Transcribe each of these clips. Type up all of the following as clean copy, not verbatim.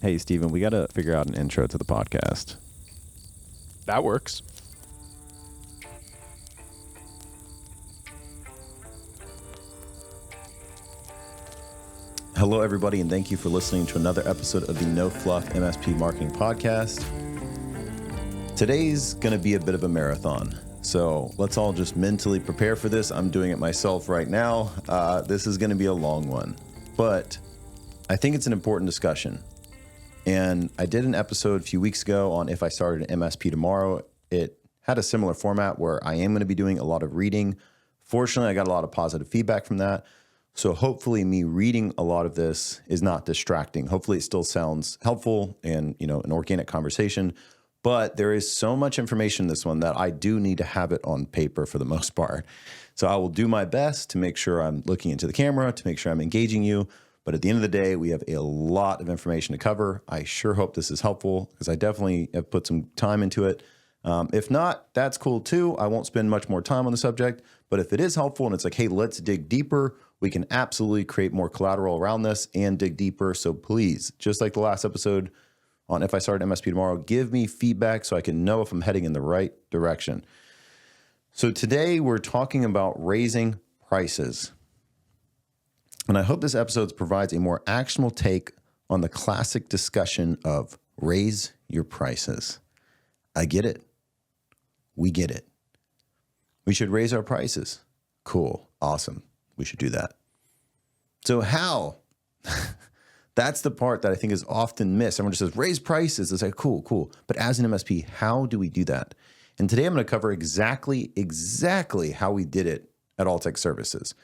Hey, Steven, we got to figure out an intro to the podcast. That works. Hello, everybody, and thank you for listening to another episode of the No Fluff MSP Marketing Podcast. Today's going to be a bit of a marathon, so let's all just mentally prepare for this. I'm doing it myself right now. This is going to be a long one, but I think it's an important discussion. And I did an episode a few weeks ago on if I started an MSP tomorrow. It had a similar format where I am going to be doing a lot of reading. Fortunately, I got a lot of positive feedback from that. So hopefully me reading a lot of this is not distracting. Hopefully it still sounds helpful and, an organic conversation. But there is so much information in this one that I do need to have it on paper for the most part. So I will do my best to make sure I'm looking into the camera, to make sure I'm engaging you. But at the end of the day, we have a lot of information to cover. I sure hope this is helpful because I definitely have put some time into it. If not, that's cool too. I won't spend much more time on the subject. But if it is helpful and it's like, hey, let's dig deeper, we can absolutely create more collateral around this and dig deeper. So please, just like the last episode on if I started MSP tomorrow, give me feedback so I can know if I'm heading in the right direction. So today we're talking about raising prices. And I hope this episode provides a more actionable take on the classic discussion of raise your prices. I get it. We get it. We should raise our prices. Cool. Awesome. We should do that. So how? That's the part that I think is often missed. Everyone just says, raise prices. It's like, cool. But as an MSP, how do we do that? And today I'm going to cover exactly how we did it at Alltech Services.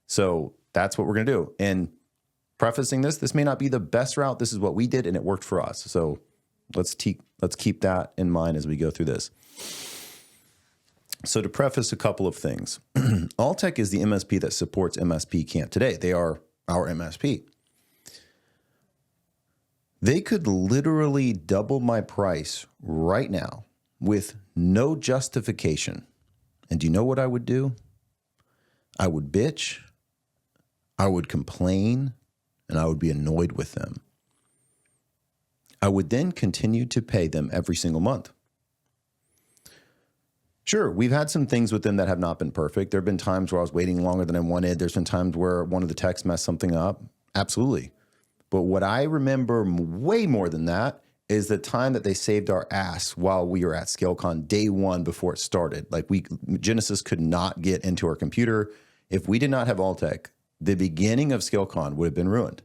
So that's what we're going to do. And prefacing this may not be the best route. This is what we did and it worked for us. So let's keep that in mind as we go through this. So to preface a couple of things, Alltech is the MSP that supports MSP Camp today. They are our MSP. They could literally double my price right now with no justification. And do you know what I would do? I would bitch, I would complain, and I would be annoyed with them. I would then continue to pay them every single month. Sure, we've had some things with them that have not been perfect. There have been times where I was waiting longer than I wanted. There's been times where one of the techs messed something up. Absolutely. But what I remember way more than that is the time that they saved our ass while we were at ScaleCon day one before it started. Like Genesis could not get into our computer. If we did not have Alltech, the beginning of ScaleCon would have been ruined.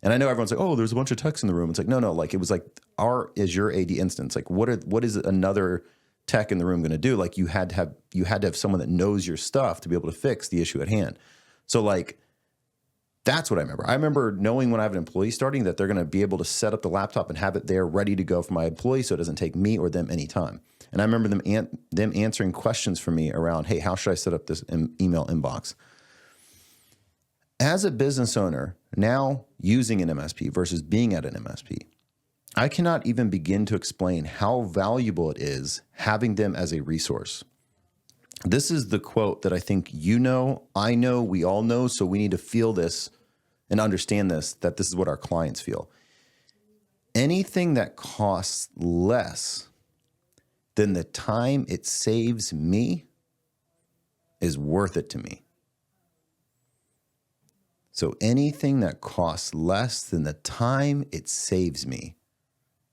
And I know everyone's like, oh, there's a bunch of techs in the room. It's like, no, like it was like our Azure AD instance. Like what is another tech in the room going to do? Like you had to have someone that knows your stuff to be able to fix the issue at hand. So like, that's what I remember. I remember knowing when I have an employee starting that they're going to be able to set up the laptop and have it there ready to go for my employee so it doesn't take me or them any time. And I remember them answering questions for me around, hey, how should I set up this email inbox? As a business owner, now using an MSP versus being at an MSP, I cannot even begin to explain how valuable it is having them as a resource. This is the quote that I think I know, we all know, so we need to feel this and understand this, that this is what our clients feel. Anything that costs less than the time it saves me is worth it to me. So anything that costs less than the time it saves me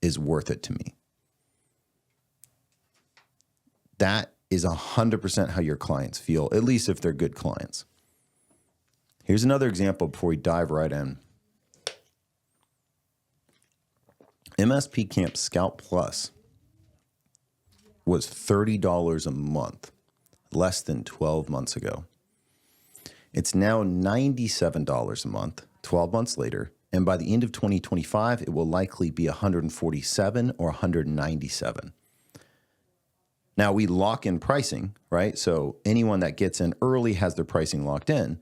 is worth it to me. That is 100% how your clients feel, at least if they're good clients. Here's another example before we dive right in. MSP Camp Scout Plus was $30 a month, less than 12 months ago. It's now $97 a month, 12 months later, and by the end of 2025, it will likely be $147 or $197. Now we lock in pricing, right? So anyone that gets in early has their pricing locked in,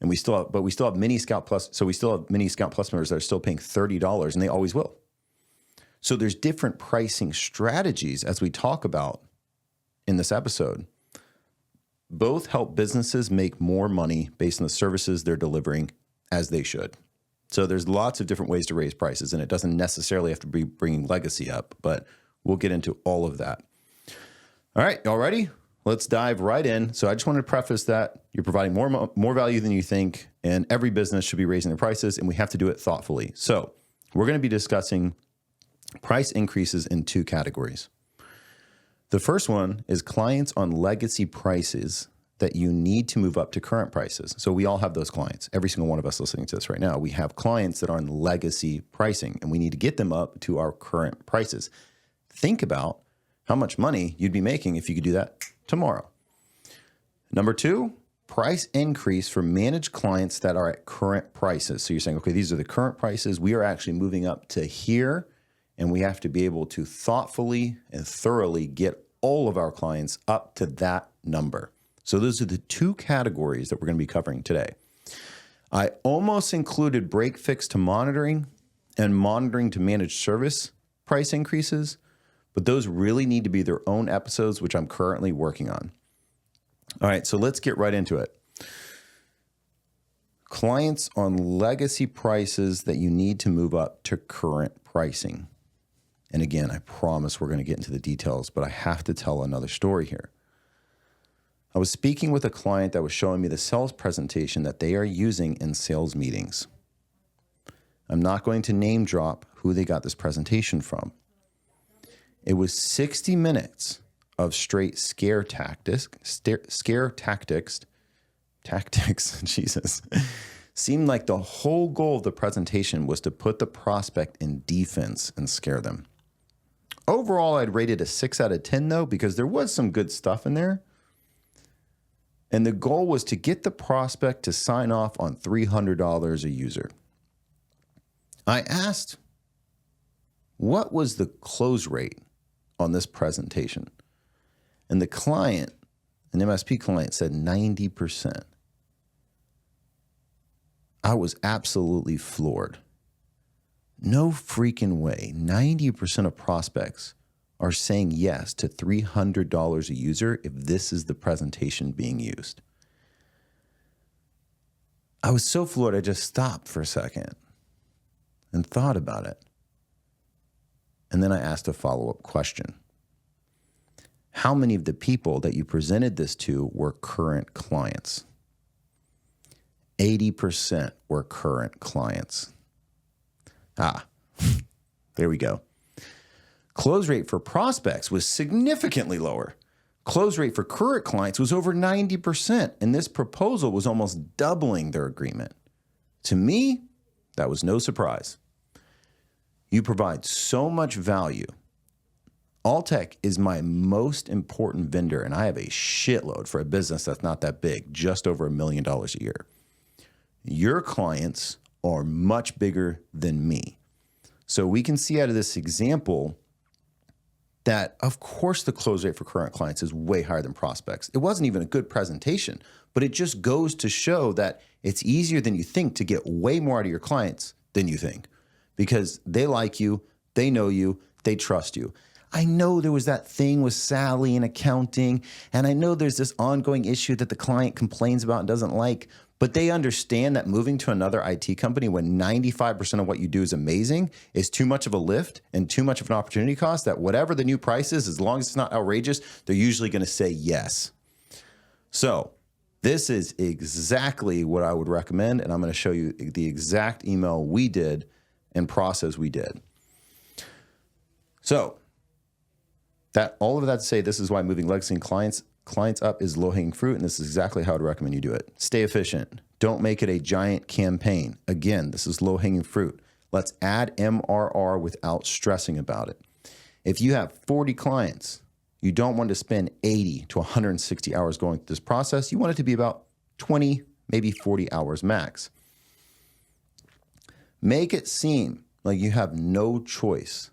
and we still have mini Scout Plus. So we still have mini Scout Plus members that are still paying $30, and they always will. So there's different pricing strategies as we talk about in this episode. Both help businesses make more money based on the services they're delivering, as they should. So there's lots of different ways to raise prices, and it doesn't necessarily have to be bringing legacy up, but we'll get into all of that. All right, y'all ready? Let's dive right in. So I just wanted to preface that you're providing more value than you think, and every business should be raising their prices, and we have to do it thoughtfully. So we're going to be discussing price increases in two categories. The first one is clients on legacy prices that you need to move up to current prices. So we all have those clients. Every single one of us listening to this right now, we have clients that are on legacy pricing, and we need to get them up to our current prices. Think about how much money you'd be making if you could do that tomorrow. Number two, price increase for managed clients that are at current prices. So you're saying, okay, these are the current prices. We are actually moving up to here, and we have to be able to thoughtfully and thoroughly get all of our clients up to that number. So those are the two categories that we're going to be covering today. I almost included break fix to monitoring and monitoring to managed service price increases, but those really need to be their own episodes, which I'm currently working on. All right, so let's get right into it. Clients on legacy prices that you need to move up to current pricing. And again, I promise we're going to get into the details, but I have to tell another story here. I was speaking with a client that was showing me the sales presentation that they are using in sales meetings. I'm not going to name drop who they got this presentation from. It was 60 minutes of straight scare tactics, Jesus. Seemed like the whole goal of the presentation was to put the prospect in defense and scare them. Overall, I'd rate it a 6 out of 10 though, because there was some good stuff in there. And the goal was to get the prospect to sign off on $300 a user. I asked, what was the close rate on this presentation? And the client, an MSP client, said 90%. I was absolutely floored. No freaking way. 90% of prospects are saying yes to $300 a user if this is the presentation being used. I was so floored, I just stopped for a second and thought about it. And then I asked a follow-up question. How many of the people that you presented this to were current clients? 80% were current clients. There we go. Close rate for prospects was significantly lower. Close rate for current clients was over 90%, and this proposal was almost doubling their agreement. To me, that was no surprise. You provide so much value. Alltech is my most important vendor, and I have a shitload for a business that's not that big, just over $1 million a year. Your clients are much bigger than me. So we can see out of this example that, of course, the close rate for current clients is way higher than prospects. It wasn't even a good presentation, but it just goes to show that it's easier than you think to get way more out of your clients than you think, because they like you, they know you, they trust you. I know there was that thing with Sally in accounting, and I know there's this ongoing issue that the client complains about and doesn't like, but they understand that moving to another IT company when 95% of what you do is amazing is too much of a lift and too much of an opportunity cost, that whatever the new price is, as long as it's not outrageous, they're usually going to say yes. So this is exactly what I would recommend, and I'm going to show you the exact email we did and process we did. So that all of that to say, this is why moving legacy clients up is low-hanging fruit, and this is exactly how I'd recommend you do it. Stay efficient. Don't make it a giant campaign. Again, this is low-hanging fruit. Let's add MRR without stressing about it. If you have 40 clients, you don't want to spend 80 to 160 hours going through this process. You want it to be about 20, maybe 40 hours max. Make it seem like you have no choice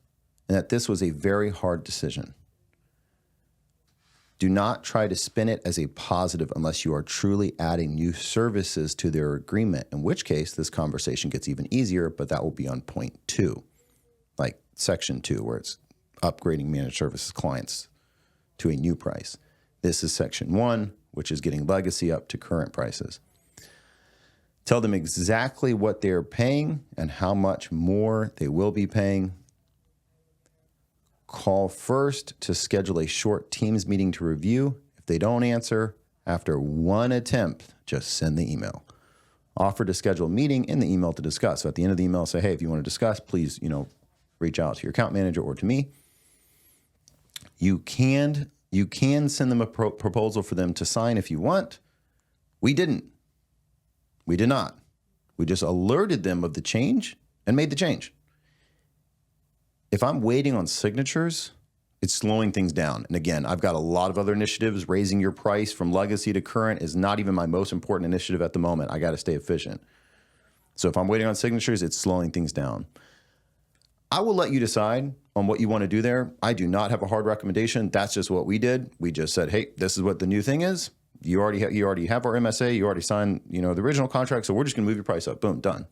and that this was a very hard decision. Do not try to spin it as a positive unless you are truly adding new services to their agreement, in which case this conversation gets even easier, but that will be on point 2, like section 2, where it's upgrading managed services clients to a new price. This is section 1, which is getting legacy up to current prices. Tell them exactly what they're paying and how much more they will be paying. Call first to schedule a short Teams meeting to review. If they don't answer, after one attempt, just send the email. Offer to schedule a meeting in the email to discuss. So at the end of the email, say, hey, if you want to discuss, please, reach out to your account manager or to me. You can send them a proposal for them to sign if you want. We didn't. We did not. We just alerted them of the change and made the change. If I'm waiting on signatures, it's slowing things down. And again, I've got a lot of other initiatives. Raising your price from legacy to current is not even my most important initiative at the moment. I got to stay efficient. So if I'm waiting on signatures, it's slowing things down. I will let you decide on what you want to do there. I do not have a hard recommendation. That's just what we did. We just said, hey, this is what the new thing is. You already have our MSA. You already signed, the original contract. So we're just going to move your price up. Boom, done.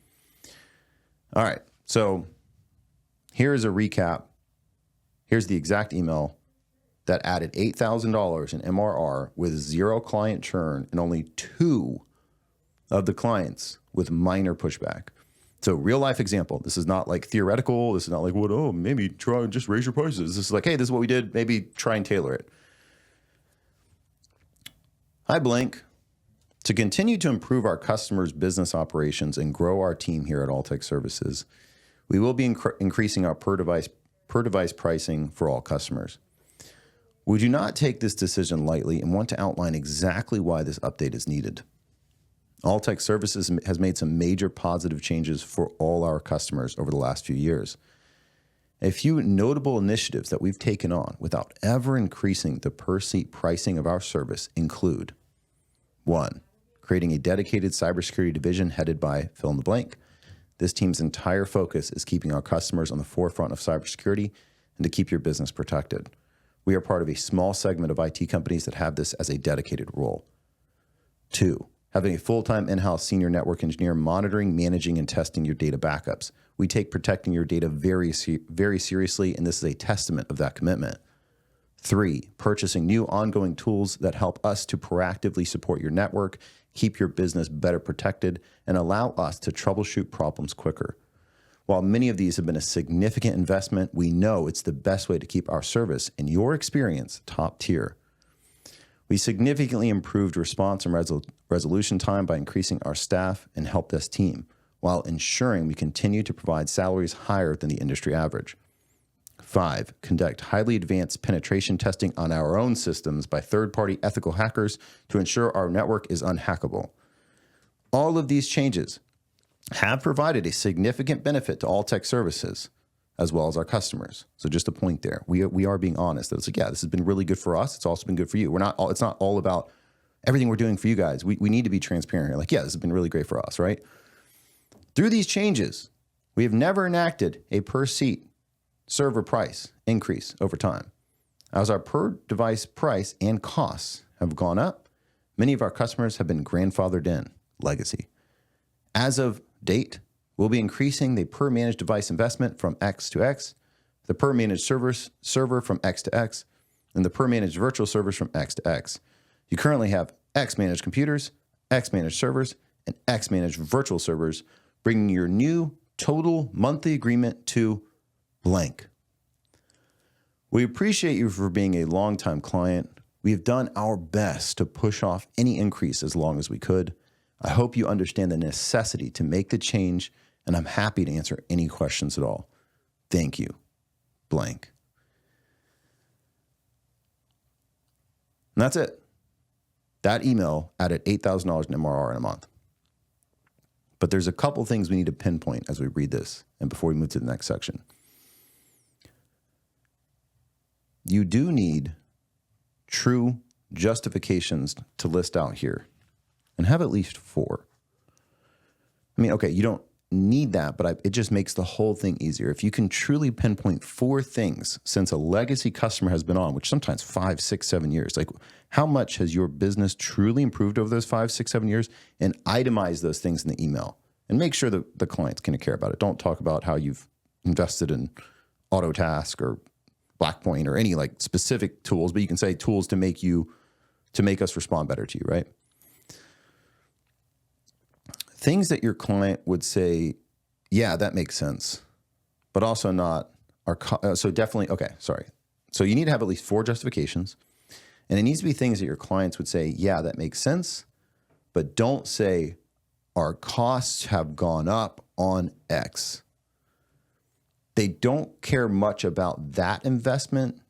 All right. So here is a recap. Here's the exact email that added $8,000 in MRR with 0 client churn and only 2 of the clients with minor pushback. So real life example. This is not like theoretical. This is not like, maybe try and just raise your prices. This is like, hey, this is what we did. Maybe try and tailor it. Hi, Blank. To continue to improve our customers' business operations and grow our team here at Alltech Services, we will be increasing our per device pricing for all customers. We do not take this decision lightly and want to outline exactly why this update is needed. Alltech Services has made some major positive changes for all our customers over the last few years. A few notable initiatives that we've taken on without ever increasing the per-seat pricing of our service include 1. Creating a dedicated cybersecurity division headed by fill in the blank. This team's entire focus is keeping our customers on the forefront of cybersecurity and to keep your business protected. We are part of a small segment of IT companies that have this as a dedicated role. 2. Having a full-time in-house senior network engineer monitoring, managing, and testing your data backups. We take protecting your data very seriously, and this is a testament of that commitment. 3, purchasing new ongoing tools that help us to proactively support your network, keep your business better protected, and allow us to troubleshoot problems quicker. While many of these have been a significant investment, we know it's the best way to keep our service and your experience top tier. We significantly improved response and resolution time by increasing our staff and help desk team, while ensuring we continue to provide salaries higher than the industry average. 5, conduct highly advanced penetration testing on our own systems by third-party ethical hackers to ensure our network is unhackable. All of these changes have provided a significant benefit to Alltech Services, as well as our customers. So just a point there. We are being honest. It's like, this has been really good for us. It's also been good for you. It's not all about everything we're doing for you guys. We need to be transparent here. Like, this has been really great for us, right? Through these changes, we have never enacted a per seat server price increase over time. As our per device price and costs have gone up, many of our customers have been grandfathered in legacy. As of date, we'll be increasing the per managed device investment from X to X, the per managed server from X to X, and the per managed virtual servers from X to X. You currently have X managed computers, X managed servers, and X managed virtual servers, bringing your new total monthly agreement to blank. We appreciate you for being a longtime client. We have done our best to push off any increase as long as we could. I hope you understand the necessity to make the change, and I'm happy to answer any questions at all. Thank you, blank. And that's it. That email added $8,000 in MRR in a month. But there's a couple things we need to pinpoint as we read this and before we move to the next section. You do need true justifications to list out here and have at least 4. I mean, okay, you don't need that, but it just makes the whole thing easier. If you can truly pinpoint 4 things since a legacy customer has been on, which sometimes 5, 6, 7 years, like how much has your business truly improved over those 5, 6, 7 years, and itemize those things in the email and make sure that the client's going to care about it. Don't talk about how you've invested in Autotask or Blackpoint or any like specific tools, but you can say tools to make us respond better to you, right? things that your client would say, yeah, that makes sense, but also not are so definitely, okay, sorry. So you need to have at least 4 justifications, and it needs to be things that your clients would say, yeah, that makes sense, but don't say our costs have gone up on X. They don't care much about that investment.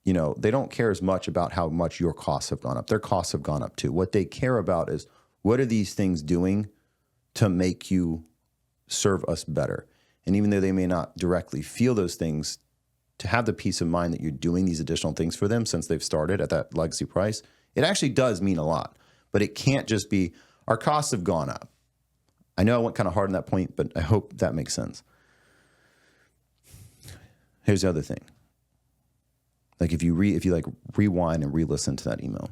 You know, they don't care as much about how much your costs have gone up. Their costs have gone up too. What they care about is, what are these things doing to make you serve us better? And even though they may not directly feel those things, to have the peace of mind that you're doing these additional things for them since they've started at that legacy price, it actually does mean a lot. But it can't just be, our costs have gone up. I know I went kind of hard on that point, but I hope that makes sense. Here's the other thing. Like if you rewind and re-listen to that email,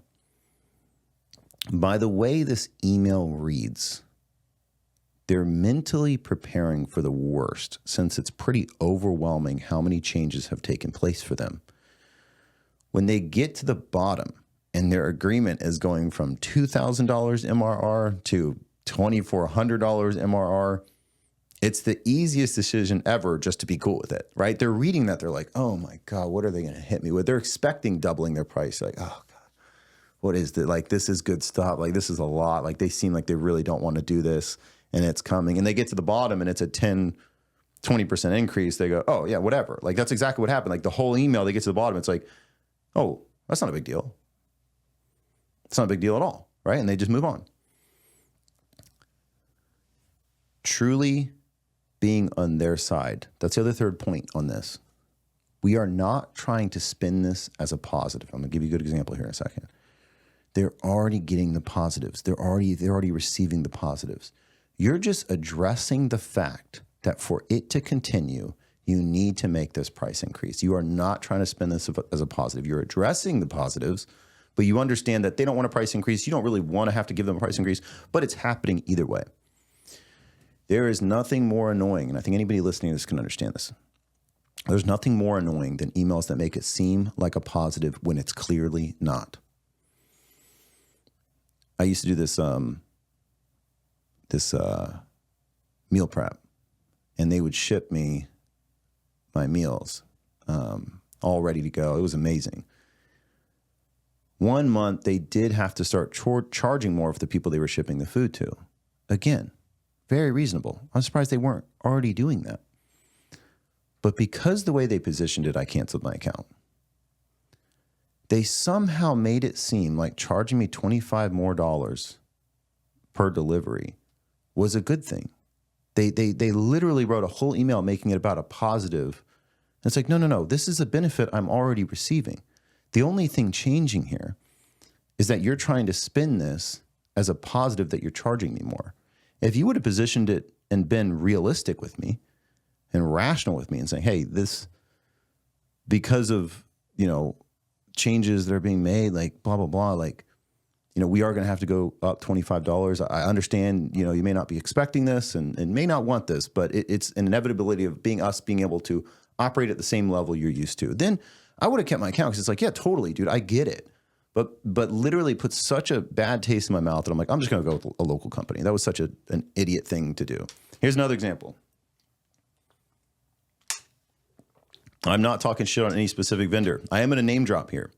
by the way this email reads, they're mentally preparing for the worst, since it's pretty overwhelming how many changes have taken place for them. When they get to the bottom and their agreement is going from $2,000 MRR to $2,400 MRR, it's the easiest decision ever just to be cool with it, right? They're reading that. They're like, oh my God, what are they going to hit me with? They're expecting doubling their price. Like, oh God, what is this? Like, this is good stuff. Like, this is a lot. Like, they seem like they really don't want to do this, and it's coming. And they get to the bottom and it's a 10, 20% increase. They go, oh yeah, whatever. Like, that's exactly what happened. Like the whole email, they get to the bottom. It's like, oh, that's not a big deal. It's not a big deal at all, right? And they just move on. Truly being on their side. That's the other third point on this. We are not trying to spin this as a positive. I'm going to give you a good example here in a second. They're already getting the positives. They're already receiving the positives. You're just addressing the fact that for it to continue, you need to make this price increase. You are not trying to spin this as a positive. You're addressing the positives, but you understand that they don't want a price increase. You don't really want to have to give them a price increase, but it's happening either way. There is nothing more annoying, and I think anybody listening to this can understand this. There's nothing more annoying than emails that make it seem like a positive when it's clearly not. I used to do this meal prep, and they would ship me my meals all ready to go. It was amazing. 1 month, they did have to start charging more for the people they were shipping the food to. Again, very reasonable. I'm surprised they weren't already doing that. But because the way they positioned it, I canceled my account. They somehow made it seem like charging me $25 more per delivery was a good thing. They literally wrote a whole email making it about a positive. And it's like, no. This is a benefit I'm already receiving. The only thing changing here is that you're trying to spin this as a positive that you're charging me more. If you would have positioned it and been realistic with me and rational with me and saying, hey, this, because of, changes that are being made, like blah, blah, blah, like, we are going to have to go up $25. I understand, you may not be expecting this and may not want this, but it's an inevitability of being able to operate at the same level you're used to. Then I would have kept my account because it's like, yeah, totally, dude, I get it. But literally put such a bad taste in my mouth that I'm like, I'm just going to go with a local company. That was such an idiot thing to do. Here's another example. I'm not talking shit on any specific vendor. I am going to name drop here.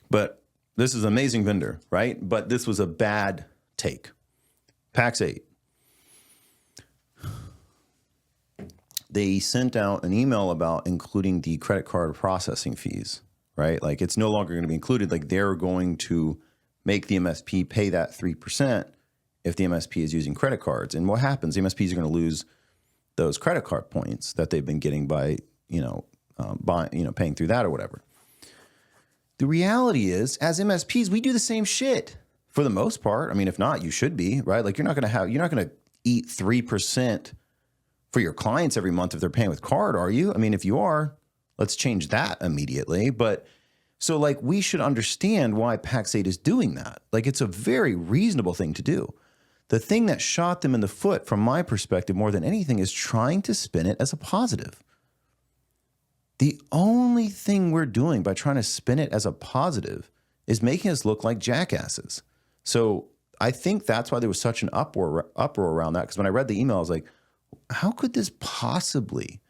But this is an amazing vendor, right? But this was a bad take. PAX 8. They sent out an email about including the credit card processing fees, right? Like, it's no longer going to be included. Like, they're going to make the MSP pay that 3% if the MSP is using credit cards. And what happens? The MSPs are going to lose those credit card points that they've been getting by, paying through that or whatever. The reality is, as MSPs, we do the same shit for the most part. I mean, if not, you should be, right? Like, you're not going to eat 3% for your clients every month if they're paying with card, are you? I mean, if you are, let's change that immediately. But so, like, we should understand why PAX 8 is doing that. Like, it's a very reasonable thing to do. The thing that shot them in the foot, from my perspective, more than anything, is trying to spin it as a positive. The only thing we're doing by trying to spin it as a positive is making us look like jackasses. So I think that's why there was such an uproar around that. Because when I read the email, I was like, how could this possibly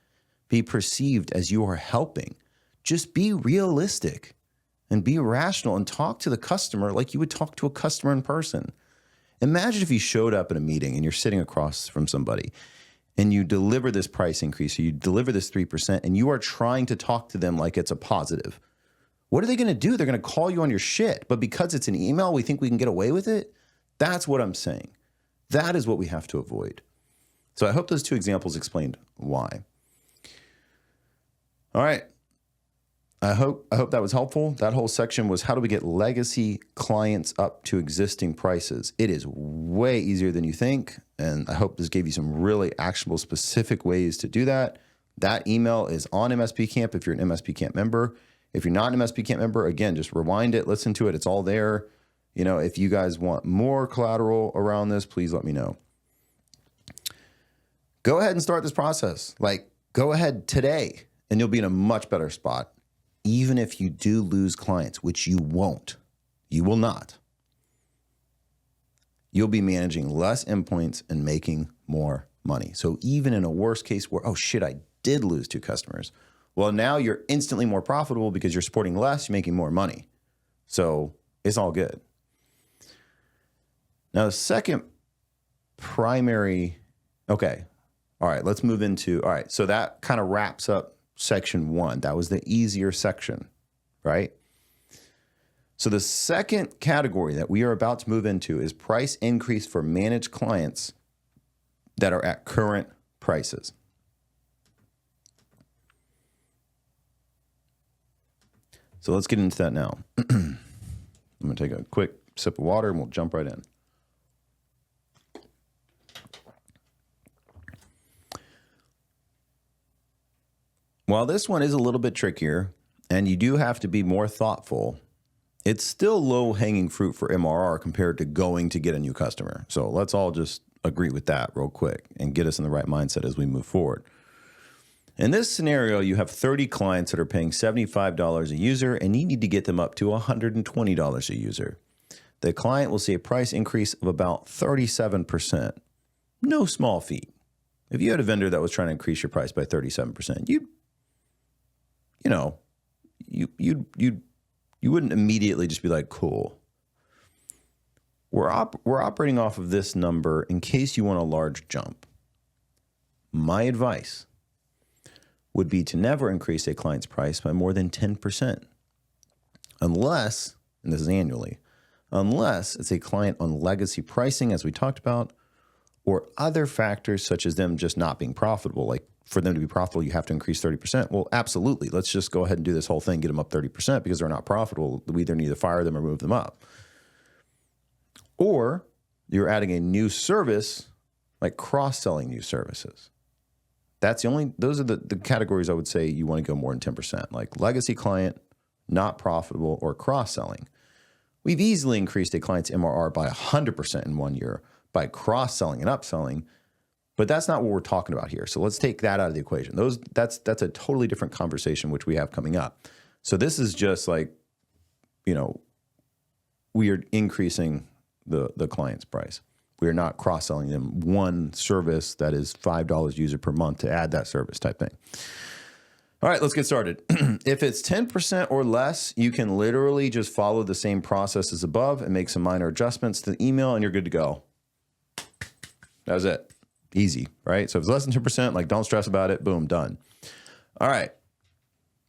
be perceived as you are helping? Just be realistic and be rational and talk to the customer like you would talk to a customer in person. Imagine if you showed up at a meeting and you're sitting across from somebody and you deliver this price increase, or you deliver this 3%, and you are trying to talk to them like it's a positive. What are they going to do? They're going to call you on your shit. But because it's an email, we think we can get away with it? That's what I'm saying. That is what we have to avoid. So I hope those two examples explained why. All right. I hope that was helpful. That whole section was how do we get legacy clients up to existing prices. It is way easier than you think. And I hope this gave you some really actionable, specific ways to do that. That email is on MSP Camp if you're an MSP Camp member. If you're not an MSP Camp member, again, just rewind it, listen to it. It's all there. You know, if you guys want more collateral around this, please let me know. Go ahead and start this process. Like, go ahead today and you'll be in a much better spot. Even if you do lose clients, which you won't, you will not. You'll be managing less endpoints and making more money. So even in a worst case where, oh shit, I did lose 2 customers. Well, now you're instantly more profitable because you're supporting less, you're making more money. So it's all good. Now, the second primary, okay. All right, let's move into, all right. So that kind of wraps up section 1. That was the easier section, right? So the second category that we are about to move into is price increase for managed clients that are at current prices. So let's get into that now. I'm going to take a quick sip of water and we'll jump right in. While this one is a little bit trickier and you do have to be more thoughtful, it's still low-hanging fruit for MRR compared to going to get a new customer. So let's all just agree with that real quick and get us in the right mindset as we move forward. In this scenario, you have 30 clients that are paying $75 a user and you need to get them up to $120 a user. The client will see a price increase of about 37%. No small feat. If you had a vendor that was trying to increase your price by 37%, you wouldn't immediately just be like, cool. We're operating off of this number in case you want a large jump. My advice would be to never increase a client's price by more than 10%. Unless, and this is annually, unless it's a client on legacy pricing, as we talked about, or other factors such as them just not being profitable. Like for them to be profitable, you have to increase 30%. Well, absolutely. Let's just go ahead and do this whole thing, get them up 30% because they're not profitable. We either need to fire them or move them up. Or you're adding a new service, like cross-selling new services. Those are the categories I would say you want to go more than 10%, like legacy client, not profitable, or cross-selling. We've easily increased a client's MRR by 100% in 1 year by cross-selling and upselling, but that's not what we're talking about here. So let's take that out of the equation. That's a totally different conversation, which we have coming up. So this is just like, we are increasing the client's price. We are not cross-selling them one service that is $5 user per month to add that service type thing. All right, let's get started. If it's 10% or less, you can literally just follow the same process as above and make some minor adjustments to the email and you're good to go. That was it. Easy, right? So if it's less than 10%, like don't stress about it. Boom, done. All right.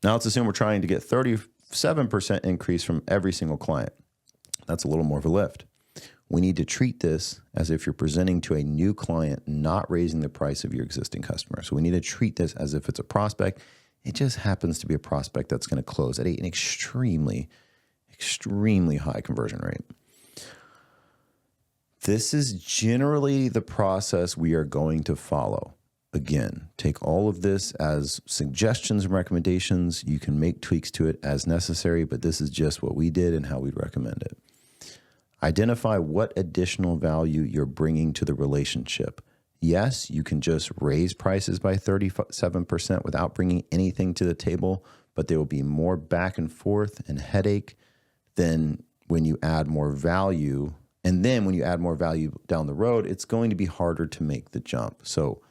Now let's assume we're trying to get 37% increase from every single client. That's a little more of a lift. We need to treat this as if you're presenting to a new client, not raising the price of your existing customer. So we need to treat this as if it's a prospect. It just happens to be a prospect that's going to close at an extremely, extremely high conversion rate. This is generally the process we are going to follow. Again, take all of this as suggestions and recommendations. You can make tweaks to it as necessary, but this is just what we did and how we'd recommend it. Identify what additional value you're bringing to the relationship. Yes, you can just raise prices by 37% without bringing anything to the table, but there will be more back and forth and headache than when you add more value And then when you add more value down the road, it's going to be harder to make the jump. So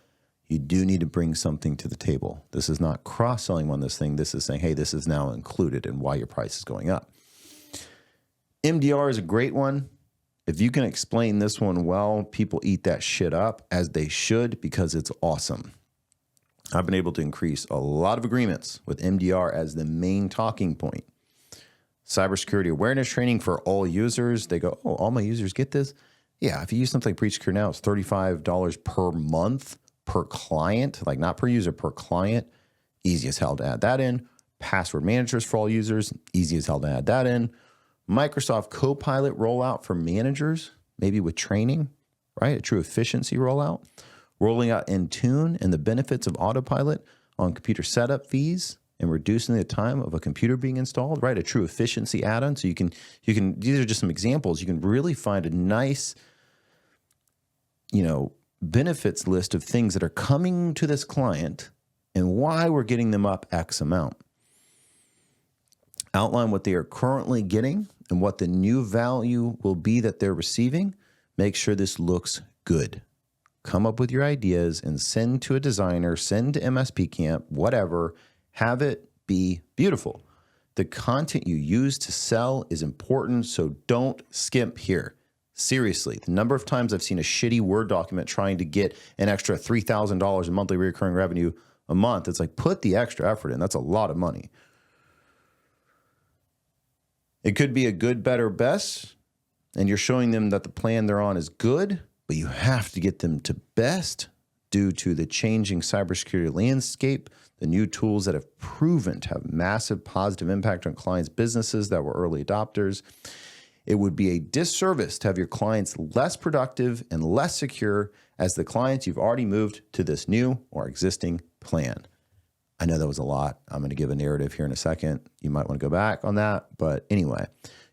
you do need to bring something to the table. This is not cross-selling on this thing. This is saying, hey, this is now included in why your price is going up. MDR is a great one. If you can explain this one well, people eat that shit up, as they should, because it's awesome. I've been able to increase a lot of agreements with MDR as the main talking point. Cybersecurity awareness training for all users. They go, oh, all my users get this? Yeah, if you use something like PreSecure now, it's $35 per month per client, like not per user, per client. Easy as hell to add that in. Password managers for all users, easy as hell to add that in. Microsoft Copilot rollout for managers, maybe with training, right? A true efficiency rollout. Rolling out Intune and the benefits of autopilot on computer setup fees and reducing the time of a computer being installed, right? A true efficiency add-on. So you can, these are just some examples. You can really find a nice, benefits list of things that are coming to this client and why we're getting them up X amount. Outline what they are currently getting and what the new value will be that they're receiving. Make sure this looks good. Come up with your ideas and send to a designer, send to MSP Camp, whatever. Have it be beautiful. The content you use to sell is important, so don't skimp here. Seriously, the number of times I've seen a shitty Word document trying to get an extra $3,000 in monthly recurring revenue a month, it's like, put the extra effort in. That's a lot of money. It could be a good, better, best, and you're showing them that the plan they're on is good, but you have to get them to best due to the changing cybersecurity landscape, the new tools that have proven to have massive positive impact on clients' businesses that were early adopters. It would be a disservice to have your clients less productive and less secure as the clients you've already moved to this new or existing plan. I know that was a lot. I'm going to give a narrative here in a second. You might want to go back on that. But anyway,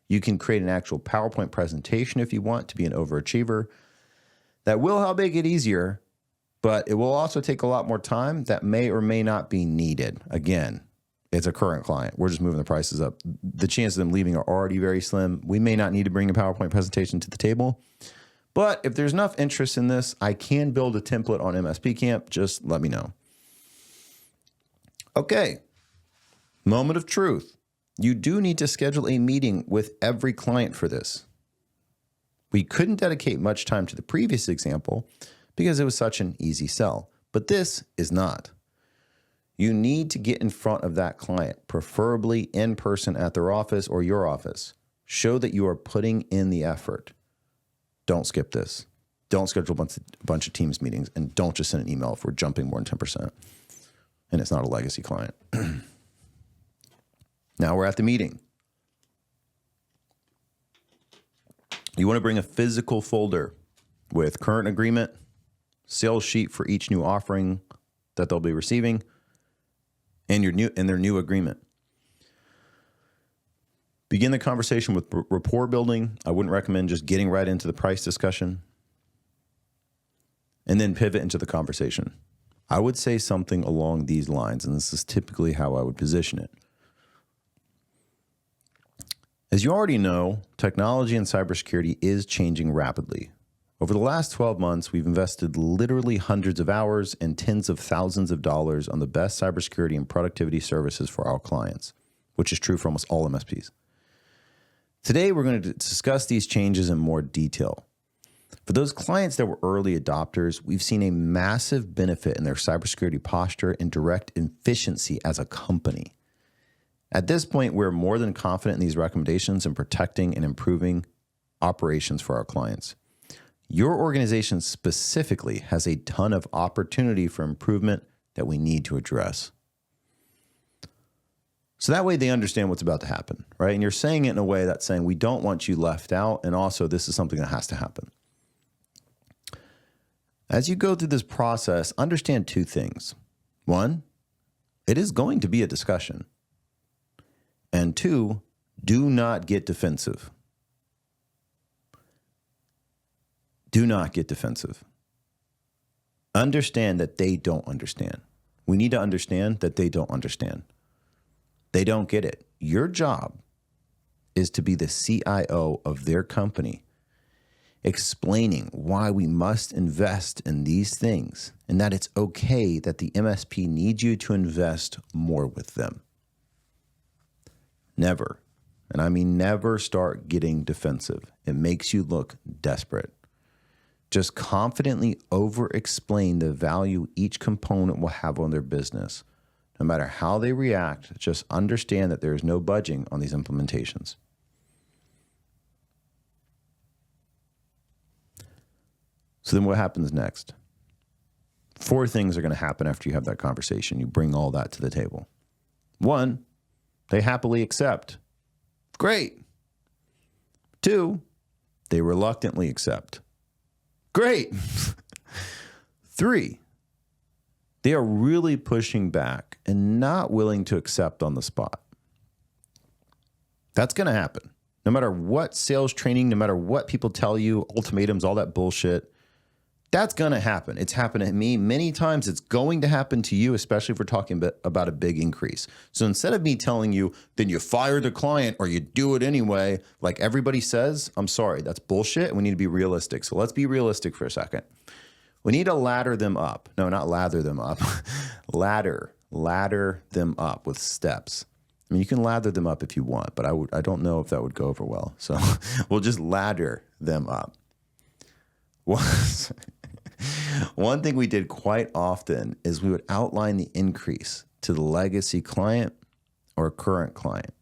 you can create an actual PowerPoint presentation if you want to be an overachiever. That will help make it easier, but it will also take a lot more time that may or may not be needed. Again, it's a current client. We're just moving the prices up. The chances of them leaving are already very slim. We may not need to bring a PowerPoint presentation to the table. But if there's enough interest in this, I can build a template on MSP Camp. Just let me know. Okay, moment of truth. You do need to schedule a meeting with every client for this. We couldn't dedicate much time to the previous example because it was such an easy sell, but this is not. You need to get in front of that client, preferably in person at their office or your office. Show that you are putting in the effort. Don't skip this. Don't schedule a bunch of Teams meetings, and don't just send an email if we're jumping more than 10%. And it's not a legacy client. Now we're at the meeting. You want to bring a physical folder with current agreement, sales sheet for each new offering that they'll be receiving, and their new agreement. Begin the conversation with rapport building. I wouldn't recommend just getting right into the price discussion. And then pivot into the conversation. I would say something along these lines, and this is typically how I would position it. As you already know, technology and cybersecurity is changing rapidly. Over the last 12 months, we've invested literally hundreds of hours and tens of thousands of dollars on the best cybersecurity and productivity services for our clients, which is true for almost all MSPs. Today, we're going to discuss these changes in more detail. For those clients that were early adopters, we've seen a massive benefit in their cybersecurity posture and direct efficiency as a company. At this point, we're more than confident in these recommendations in protecting and improving operations for our clients. Your organization specifically has a ton of opportunity for improvement that we need to address. So that way they understand what's about to happen, right? And you're saying it in a way that's saying we don't want you left out, and also this is something that has to happen. As you go through this process, understand two things. One, it is going to be a discussion. And two, do not get defensive. Do not get defensive. Understand that they don't understand. We need to understand that they don't understand. They don't get it. Your job is to be the CIO of their company explaining why we must invest in these things and that it's okay that the MSP needs you to invest more with them. Never, and I mean never, start getting defensive. It makes you look desperate. Just confidently over-explain the value each component will have on their business. No matter how they react, just understand that there is no budging on these implementations. So then what happens next? 4 things are going to happen after you have that conversation. You bring all that to the table. 1, they happily accept. Great. 2, they reluctantly accept. Great. 3, they are really pushing back and not willing to accept on the spot. That's going to happen. No matter what sales training, no matter what people tell you, ultimatums, all that bullshit, that's going to happen. It's happened to me many times. It's going to happen to you, especially if we're talking about a big increase. So instead of me telling you, then you fire the client or you do it anyway, like everybody says, I'm sorry, that's bullshit. And we need to be realistic. So let's be realistic for a second. We need to ladder them up. No, not lather them up. Ladder them up with steps. I mean, you can lather them up if you want, but I don't know if that would go over well. So we'll just ladder them up. One thing we did quite often is we would outline the increase to the legacy client or current client.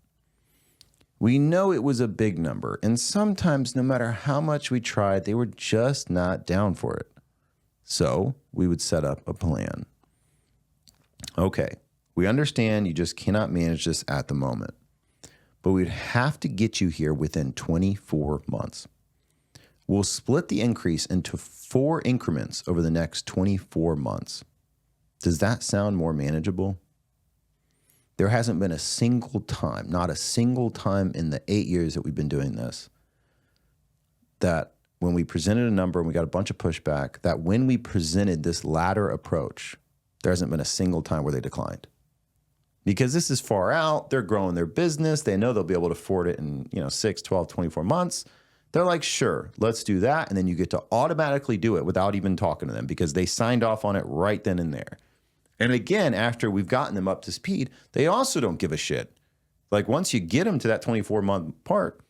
We know it was a big number, and sometimes no matter how much we tried, they were just not down for it. So we would set up a plan. Okay, we understand you just cannot manage this at the moment, but we'd have to get you here within 24 months. We'll split the increase into 4 increments over the next 24 months. Does that sound more manageable? There hasn't been a single time, not a single time in the 8 years that we've been doing this, that when we presented a number and we got a bunch of pushback, that when we presented this ladder approach, there hasn't been a single time where they declined. Because this is far out, they're growing their business, they know they'll be able to afford it in 6, 12, 24 months. They're like, sure, let's do that. And then you get to automatically do it without even talking to them because they signed off on it right then and there. And again, after we've gotten them up to speed, they also don't give a shit. Like once you get them to that 24-month part,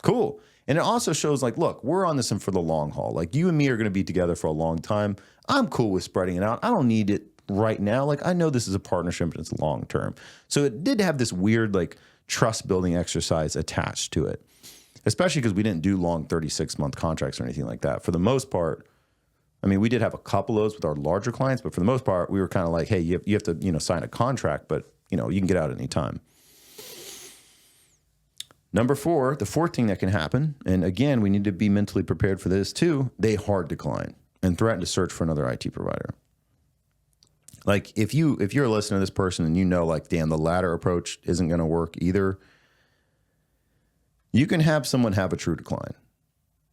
cool. And it also shows like, look, we're on this for the long haul. Like you and me are going to be together for a long time. I'm cool with spreading it out. I don't need it right now. Like I know this is a partnership and it's long term. So it did have this weird like trust building exercise attached to it. Especially because we didn't do long 36-month contracts or anything like that. For the most part, I mean, we did have a couple of those with our larger clients, but for the most part, we were kind of like, hey, you have to sign a contract, but you can get out at any time. Number 4, the 4th thing that can happen, and again, we need to be mentally prepared for this too, they hard decline and threaten to search for another IT provider. Like if you're listening to this person and like, damn, the ladder approach isn't going to work either, you can have someone have a true decline.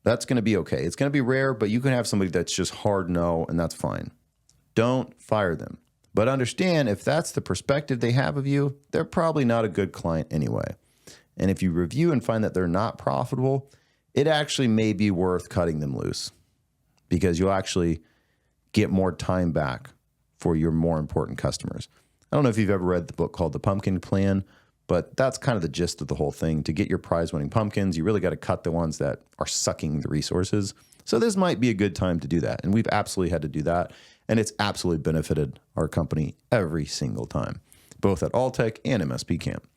That's going to be okay. It's going to be rare, but you can have somebody that's just hard no, and that's fine. Don't fire them. But understand if that's the perspective they have of you, they're probably not a good client anyway. And if you review and find that they're not profitable, it actually may be worth cutting them loose because you'll actually get more time back for your more important customers. I don't know if you've ever read the book called The Pumpkin Plan, but that's kind of the gist of the whole thing. To get your prize-winning pumpkins, you really got to cut the ones that are sucking the resources. So this might be a good time to do that. And we've absolutely had to do that. And it's absolutely benefited our company every single time, both at Alltech and MSP Camp.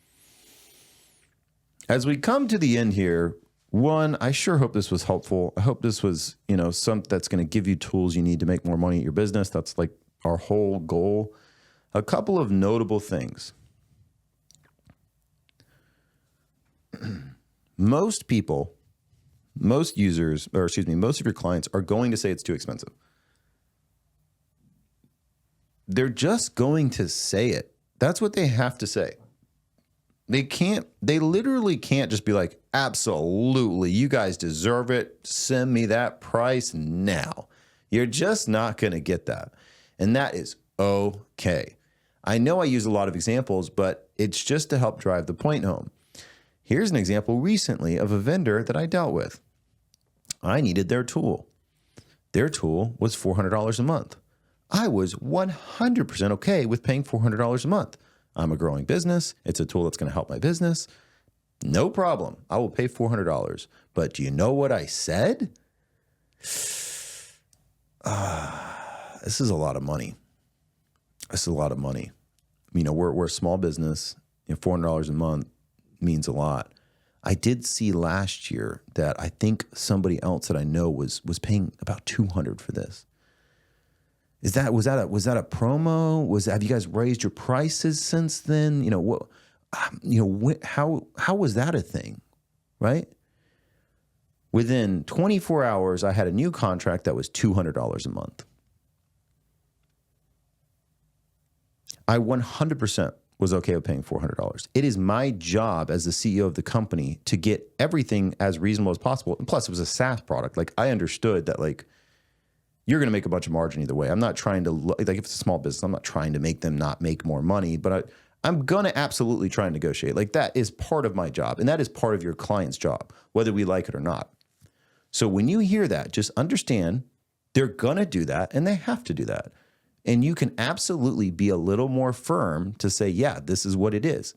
As we come to the end here, one, I sure hope this was helpful. I hope this was, something that's going to give you tools you need to make more money at your business. That's like our whole goal. A couple of notable things. Most people, most users, most of your clients are going to say it's too expensive. They're just going to say it. That's what they have to say. They literally can't just be like, absolutely, you guys deserve it. Send me that price now. You're just not going to get that. And that is okay. I know I use a lot of examples, but it's just to help drive the point home. Here's an example recently of a vendor that I dealt with. I needed their tool. Their tool was $400 a month. I was 100% okay with paying $400 a month. I'm a growing business. It's a tool that's going to help my business. No problem. I will pay $400. But do you know what I said? This is a lot of money. This is a lot of money. You know, we're a small business. You know, $400 a month means a lot. I did see last year that I think somebody else that I know was paying about $200 for this. Was that a promo? Have you guys raised your prices since then? You know what? How was that a thing, right? Within 24 hours, I had a new contract that was $200 a month. I 100% was okay with paying $400. It is my job as the CEO of the company to get everything as reasonable as possible. And plus, it was a SaaS product. Like, I understood that, like, you're going to make a bunch of margin either way. I'm not trying to, like, if it's a small business, I'm not trying to make them not make more money, but I'm going to absolutely try and negotiate. Like, that is part of my job, and that is part of your client's job, whether we like it or not. So when you hear that, just understand they're going to do that, and they have to do that. And you can absolutely be a little more firm to say, yeah, this is what it is.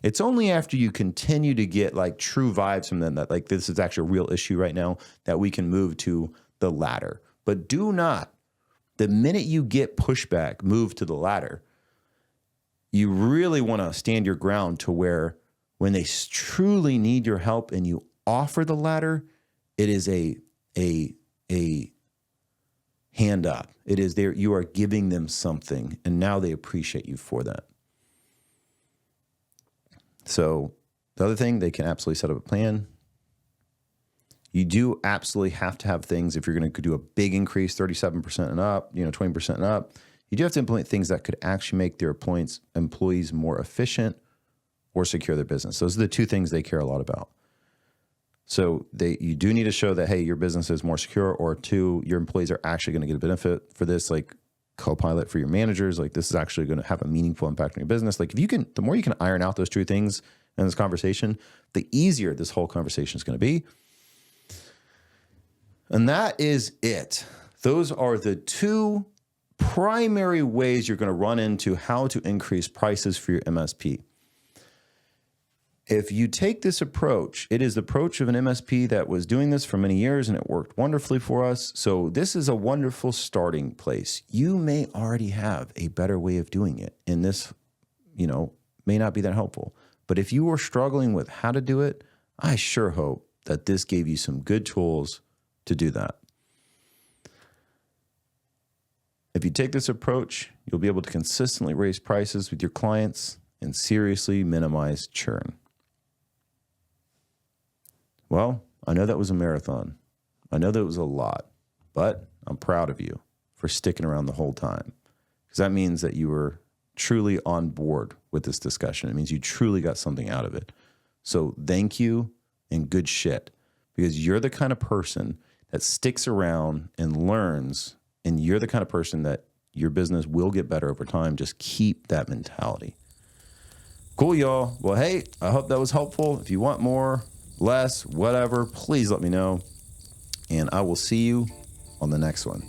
It's only after you continue to get like true vibes from them that like this is actually a real issue right now that we can move to the latter. But do not, the minute you get pushback, move to the latter. You really want to stand your ground to where when they truly need your help and you offer the latter, it is a hand up. It is there. You are giving them something, and now they appreciate you for that. So the other thing, they can absolutely set up a plan. You do absolutely have to have things if you're going to do a big increase, 37% and up, 20% and up. You do have to implement things that could actually make their employees more efficient or secure their business. Those are the two things they care a lot about. So you do need to show that, hey, your business is more secure, or two, your employees are actually going to get a benefit for this, like Copilot for your managers. Like, this is actually going to have a meaningful impact on your business. Like, the more you can iron out those two things in this conversation, the easier this whole conversation is going to be. And that is it. Those are the two primary ways you're going to run into how to increase prices for your MSP. If you take this approach, it is the approach of an MSP that was doing this for many years and it worked wonderfully for us. So this is a wonderful starting place. You may already have a better way of doing it, and this, may not be that helpful. But if you are struggling with how to do it, I sure hope that this gave you some good tools to do that. If you take this approach, you'll be able to consistently raise prices with your clients and seriously minimize churn. Well, I know that was a marathon. I know that was a lot, but I'm proud of you for sticking around the whole time, because that means that you were truly on board with this discussion. It means you truly got something out of it. So thank you and good shit, because you're the kind of person that sticks around and learns, and you're the kind of person that your business will get better over time. Just keep that mentality. Cool, y'all. Well, hey, I hope that was helpful. If you want more, less, whatever, please let me know. And I will see you on the next one.